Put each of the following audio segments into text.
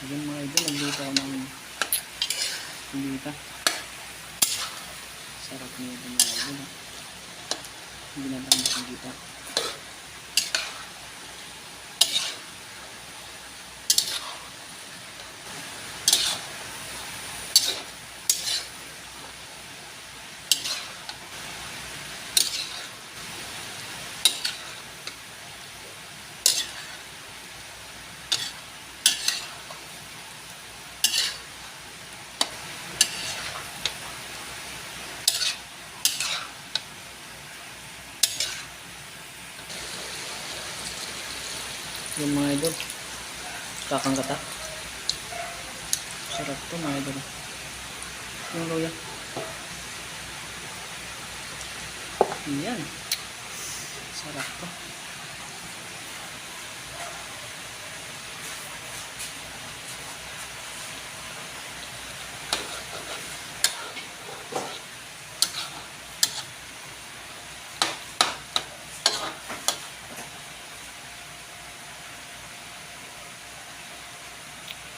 Ayan mga idol, nagluto ako ng kulita. Sarap na ito mga idol. Ginatang ng kulita. Yung mga idol, kakanggata. Sarap to mga idol. Yung luya. Yan. Sarap to.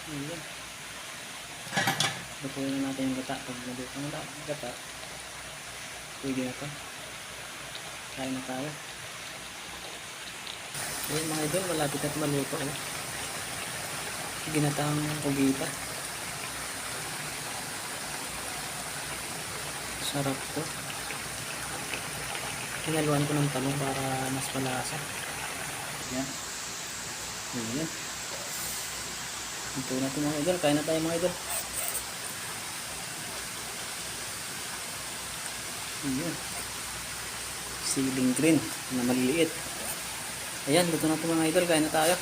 Ayan. Lutuin na natin yung gata. Pag naluto na yung gata, pwede na ito. Kain na tayo. Ayan mga idol, malapit na ito maluto. Ginatang kugita. Sarap to. Hinaluan ko ng talong para mas malasa. Ayan. Ayan. Ito na ito mga idol. Kain na tayo mga idol. Ayan. Siling green na maliliit. Ayan, luto na ito mga idol. Kain na tayo.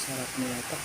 Sarap na ito.